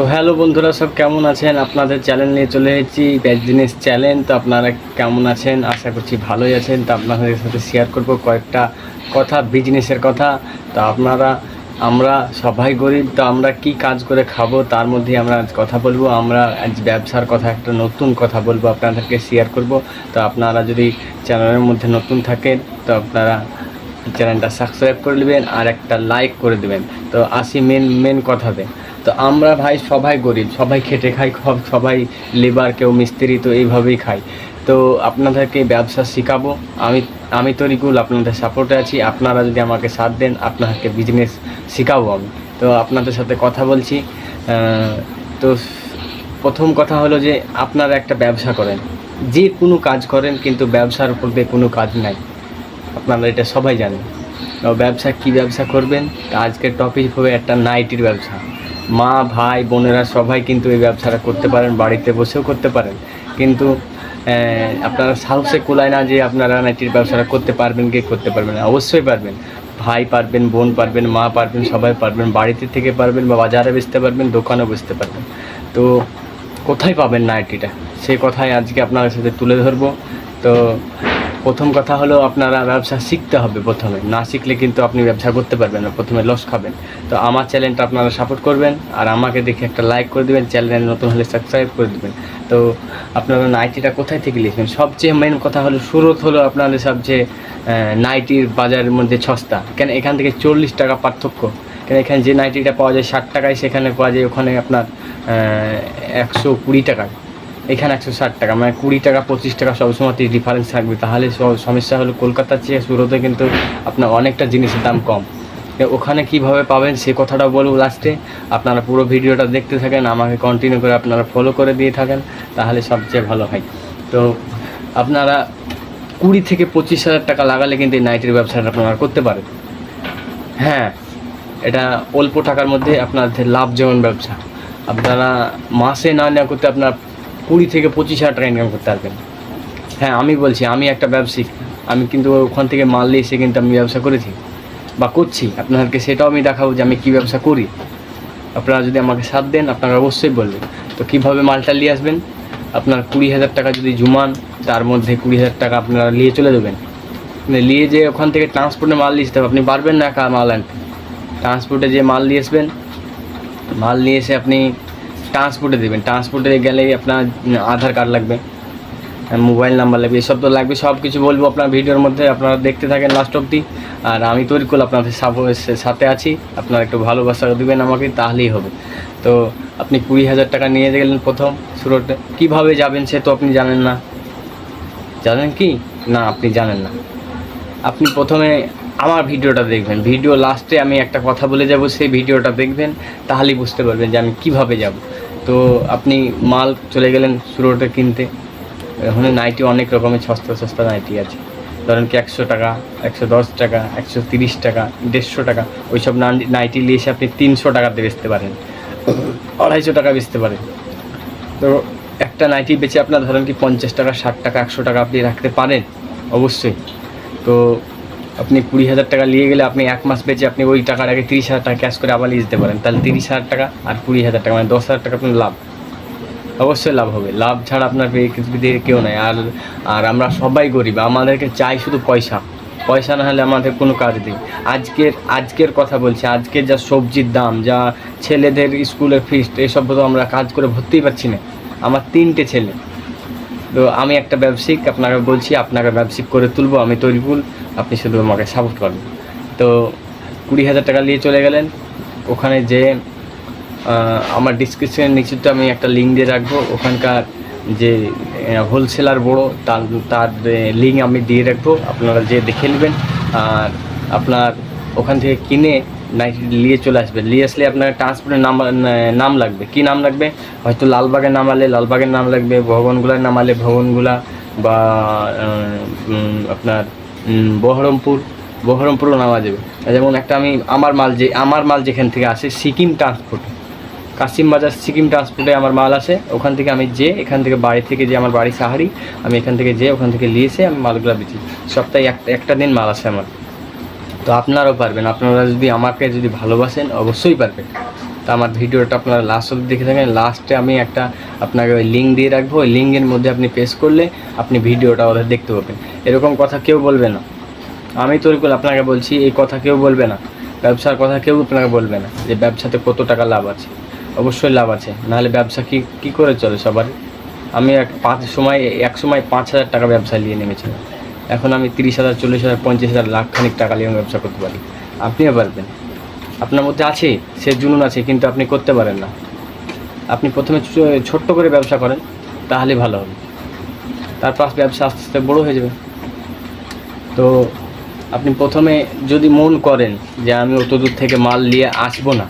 তো হ্যালো বন্ধুরা, সব কেমন আছেন? আপনাদের চ্যানেল নিয়ে চলে এসেছি, বিজনেস চ্যানেল। তো আপনারা কেমন আছেন? আশা করছি ভালোই আছেন। তো আপনাদের সাথে শেয়ার করব কয়েকটা কথা, বিজনেসের কথা। তো আমরা সবাই গরিব, তো আমরা কি কাজ করে খাবো তার মধ্যে আমরা আজ কথা বলবো। আমরা আজ ব্যবসার কথা, একটা নতুন কথা বলবো, আপনাদেরকে শেয়ার করব। তো আপনারা যদি চ্যানেলের মধ্যে নতুন থাকেন তো আপনারা চ্যানেলটা সাবস্ক্রাইব করে নেবেন আর একটা লাইক করে দেবেন। তো আসি মেন কথাতে। তো আমরা ভাই সবাই গরিব, সবাই খেটে খাই, সবাই লেবার, কেউ মিস্ত্রি, তো এইভাবেই খাই। তো আপনাদেরকে ব্যবসা শেখাবো। আমি তরিকুল আপনাদের সাপোর্টে আছি। আপনারা যদি আমাকে সাথ দেন, আপনাদেরকে বিজনেস শেখাবো আমি। তো আপনাদের সাথে কথা বলছি। তো প্রথম কথা হলো যে আপনারা একটা ব্যবসা করেন, যে কোনো কাজ করেন, কিন্তু ব্যবসার উপর দিয়ে কোনো কাজ নাই। আপনারা এটা সবাই জানেন। ব্যবসা কি ব্যবসা করবেন? আজকের টপিক হবে একটা নাইটির ব্যবসা। মা ভাই বোনেরা সবাই কিন্তু এই ব্যবসাটা করতে পারেন, বাড়িতে বসেও করতে পারেন। কিন্তু আপনারা সাহসে কুলায় না যে আপনারা নাইটির ব্যবসাটা করতে পারবেন কি করতে পারবেন না। অবশ্যই পারবেন। ভাই পারবেন, বোন পারবেন, মা পারবেন, সবাই পারবেন। বাড়িতে থেকে পারবেন বা বাজারে বেচতে পারবেন, দোকানেও বেচতে পারবেন। তো কোথায় পাবেন নাইটিটা, সেই কথাই আজকে আপনাদের সাথে তুলে ধরবো। তো প্রথম কথা হলো আপনারা ব্যবসা শিখতে হবে। প্রথমে না শিখলে কিন্তু আপনি ব্যবসা করতে পারবেন না, প্রথমে লস খাবেন। তো আমার চ্যানেলটা আপনারা সাপোর্ট করবেন আর আমাকে দেখে একটা লাইক করে দেবেন, চ্যানেল নতুন হলে সাবস্ক্রাইব করে দেবেন। তো আপনারা নাইটিটা কোথায় থেকে লিখবেন? সবচেয়ে মেন কথা হলো শুরুত হলো আপনাদের সবচেয়ে নাইটির বাজারের মধ্যে সস্তা। কেন এখান থেকে 40 টাকা পার্থক্য। কেন এখানে যে নাইটিটা পাওয়া যায় 60 টাকায়, সেখানে পাওয়া যায় ওখানে আপনার 120 টাকায়, এখানে 160 টাকা। মানে 20 টাকা 25 টাকা সবসময় ডিফারেন্স থাকবে। তাহলে সমস্যা হলো কলকাতার চেয়ে সুরতে কিন্তু আপনার অনেকটা জিনিসের দাম কম। ওখানে কিভাবে পাবেন সে কথাটা বলবো লাস্টে। আপনারা পুরো ভিডিওটা দেখতে থাকেন, আমাকে কন্টিনিউ করে আপনারা ফলো করে দিয়ে থাকেন, তাহলে সবচেয়ে ভালো হয়। তো আপনারা 20 থেকে 25 হাজার টাকা লাগালে কিন্তু এই নাইটের ব্যবসাটা আপনারা করতে পারেন। হ্যাঁ, এটা অল্প টাকার মধ্যে আপনাদের লাভজনক ব্যবসা। আপনারা মাসে না করতে আপনার 20 থেকে 25 হাজার টাকা ইনকাম করতে পারবেন। হ্যাঁ, আমি বলছি, আমি একটা ব্যবসায়িক। আমি কিন্তু ওখান থেকে মাল নিয়ে এসে কিন্তু আমি ব্যবসা করেছি বা করছি। আপনাদেরকে সেটাও আমি দেখাবো যে আমি কী ব্যবসা করি। আপনারা যদি আমাকে সাথ দেন, আপনারা অবশ্যই বলবেন। তো কীভাবে মালটা নিয়ে আসবেন? আপনার 20,000 টাকা যদি জুমান, তার মধ্যে 20,000 টাকা আপনারা নিয়ে চলে যাবেন। নিয়ে যে ওখান থেকে ট্রান্সপোর্টে মাল নিয়ে আসতে হবে। আপনি পারবেন না একা মাল আনতে। ট্রান্সপোর্টে যে মাল নিয়ে আসবেন, মাল নিয়ে এসে আপনি ট্রান্সপোর্টে দেবেন। ট্রান্সপোর্টে গেলেই আপনার আধার কার্ড লাগবে, মোবাইল নাম্বার লাগবে, এসব তো লাগবে। সব কিছু বলবো আপনার ভিডিওর মধ্যে, আপনারা দেখতে থাকেন লাস্ট অবধি। আর আমি তরিকুল আপনাদের সাথে আছি। আপনারা একটু ভালোবাসা দেবেন আমাকে, তাহলেই হবে। তো আপনি 20,000 টাকা নিয়ে গেলেন প্রথম শুরুতে। কীভাবে যাবেন সে তো আপনি জানেন না। জানেন কি না? আপনি জানেন না। আপনি প্রথমে আমার ভিডিওটা দেখবেন, ভিডিও লাস্টে আমি একটা কথা বলে যাব, সেই ভিডিওটা দেখবেন, তাহলেই বুঝতে পারবেন যে আমি কীভাবে যাব। তো আপনি মাল চলে গেলেন শুরুতে কিনতে। ওখানে নাইটি অনেক রকমের সস্তা নাইটি আছে। ধরেন কি 100 টাকা, 110 টাকা, 130 টাকা, 150 টাকা। ওইসব নাইটি নিয়ে এসে আপনি 300 টাকাতে বেচতে পারেন, 250 টাকা বেচতে পারেন। তো একটা নাইটি বেচে আপনার ধরেন কি 50 টাকা, 60 টাকা, 100 টাকা আপনি রাখতে পারেন অবশ্যই। তো আপনি 20,000 টাকা নিয়ে গেলে আপনি 1 মাস বেচে আপনি ওই টাকার আগে 30,000 টাকা ক্যাশ করে আবার নিয়ে যেতে পারেন। তাহলে 30,000 টাকা আর 20,000 টাকা, মানে 10,000 টাকা আপনার লাভ। অবশ্যই লাভ হবে। লাভ ছাড়া আপনার পৃথিবীতে কেউ নাই। আর আমরা সবাই গরিব, আমাদেরকে চাই শুধু পয়সা। পয়সা না হলে আমাদের কোনো কাজ নেই। আজকের কথা বলছি, আজকের যা সবজির দাম, যা ছেলেদের স্কুলের ফিস, এসব তো আমরা কাজ করে ভরতেই পারছি না। আমার 3টে ছেলে। তো আমি একটা ব্যবসায়িক, আপনাকে বলছি, আপনাকে ব্যবসায়িক করে তুলবো। আমি তরিকুল, আপনি শুধু আমাকে সাপোর্ট করবেন। তো 20,000 টাকা নিয়ে চলে গেলেন। ওখানে যে আমার ডিসক্রিপশনের নিচেতে আমি একটা লিঙ্ক দিয়ে রাখবো। ওখানকার যে হোলসেলার বড়, তার লিঙ্ক আমি দিয়ে রাখবো। আপনারা যে দেখে নেবেন। আর আপনার ওখান থেকে কিনে নাইটি নিয়ে চলে আসবেন। নিয়ে আসলে আপনার ট্রান্সপোর্টের নাম লাগবে। কি নাম লাগবে? হয়তো লালবাগের নামালে লালবাগের নাম লাগবে, ভবনগুলার নামালে ভবনগুলা, বা আপনার বহরমপুরও নামা যাবে। যেমন একটা আমি আমার মাল যেখান থেকে আসে, সিকিম ট্রান্সপোর্ট, কাশিম বাজার সিকিম ট্রান্সপোর্টে আমার মাল আসে। ওখান থেকে আমি এখান থেকে বাড়ি থেকে আমার বাড়ি সাহারি, আমি এখান থেকে ওখান থেকে নিয়ে এসে আমি মালগুলো বেচি। সপ্তাহে একটা দিন মাল আসে আমার। তো আপনারাও পারবেন। আপনারা যদি আমাকে ভালোবাসেন, অবশ্যই পারবেন। তা আমার ভিডিওটা আপনারা লাস্ট অবধি দেখে থাকেন। লাস্টে আমি একটা আপনাকে ওই লিঙ্ক দিয়ে রাখবো, ওই লিঙ্কের মধ্যে আপনি প্রেস করলে আপনি ভিডিওটা ওদের দেখতে পাবেন। এরকম কথা কেউ বলবে না, আমি তরিকুল আপনাকে বলছি, এই কথা কেউ বলবে না, ব্যবসার কথা কেউ আপনাকে বলবে না যে ব্যবসাতে কত টাকা লাভ আছে। অবশ্যই লাভ আছে, নাহলে ব্যবসা কী করে চলে সবার। আমি এক সময় 5,000 টাকা ব্যবসায় নিয়ে নেমেছিলাম, এখন আমি 30,000, 40,000, 50,000, লাখখানিক টাকা নিয়ে ব্যবসা করতে পারি। আপনিও পারবেন, আপনার মধ্যে আছে, সে জুনুন আছে, কিন্তু আপনি করতে পারেন না। আপনি প্রথমে ছোট্ট করে ব্যবসা করেন, তাহলে ভালো হবে, তারপর ব্যবসা আস্তে আস্তে বড়ো হয়ে যাবে। তো আপনি প্রথমে যদি মন করেন যে আমি অত দূর থেকে মাল নিয়ে আসবো না,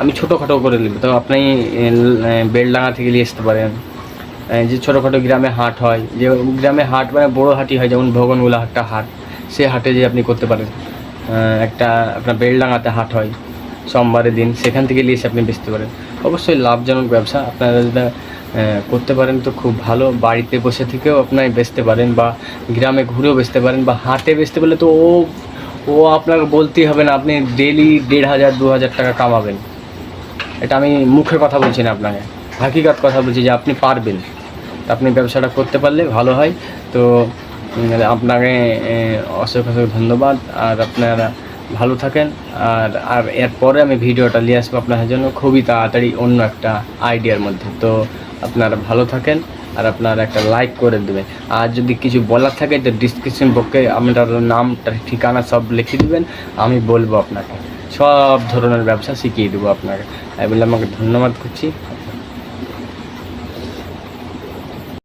আমি ছোটোখাটো করে নেব, তো আপনি বেলডাঙা থেকে নিয়ে আসতে পারেন। যে ছোটোখাটো গ্রামে হাট হয়, যে গ্রামে হাট মানে বড়ো হাটই হয়, যেমন ভগনগুলা একটা হাট, সে হাটে যে আপনি করতে পারেন। একটা আপনার বেলডাঙাতে হাট হয় সোমবারের দিন, সেখান থেকে নিয়ে এসে আপনি বেচতে পারেন। অবশ্যই লাভজনক ব্যবসা, আপনারা যদি করতে পারেন তো খুব ভালো। বাড়িতে বসে থেকেও আপনার বেচতে পারেন, বা গ্রামে ঘুরেও বেচতে পারেন, বা হাটে বেচতে পারলে তো ও আপনাকে বলতেই হবে না, আপনি ডেলি 1,500, 2,000 টাকা কামাবেন। এটা আমি মুখে কথা বলছি না, আপনাকে হাকিকত কথা বলছি যে আপনি পারবেন। আপনি ব্যবসাটা করতে পারলে ভালো হয়। তো আপনাকে অসংখ্য ধন্যবাদ, আর আপনারা ভালো থাকেন। আর এরপরে আমি ভিডিওটা নিয়ে আসবো আপনাদের জন্য খুবই তাড়াতাড়ি অন্য একটা আইডিয়ার মধ্যে। তো আপনারা ভালো থাকেন, আর আপনারা একটা লাইক করে দেবেন। আর যদি কিছু বলার থাকে তো ডিসক্রিপশন বক্সে আপনার নামটা, ঠিকানা সব লিখে দেবেন, আমি বলবো আপনাকে, সব ধরনের ব্যবসা শিখিয়ে দেবো আপনাকে। তাই বলে আমাকে ধন্যবাদ করছি।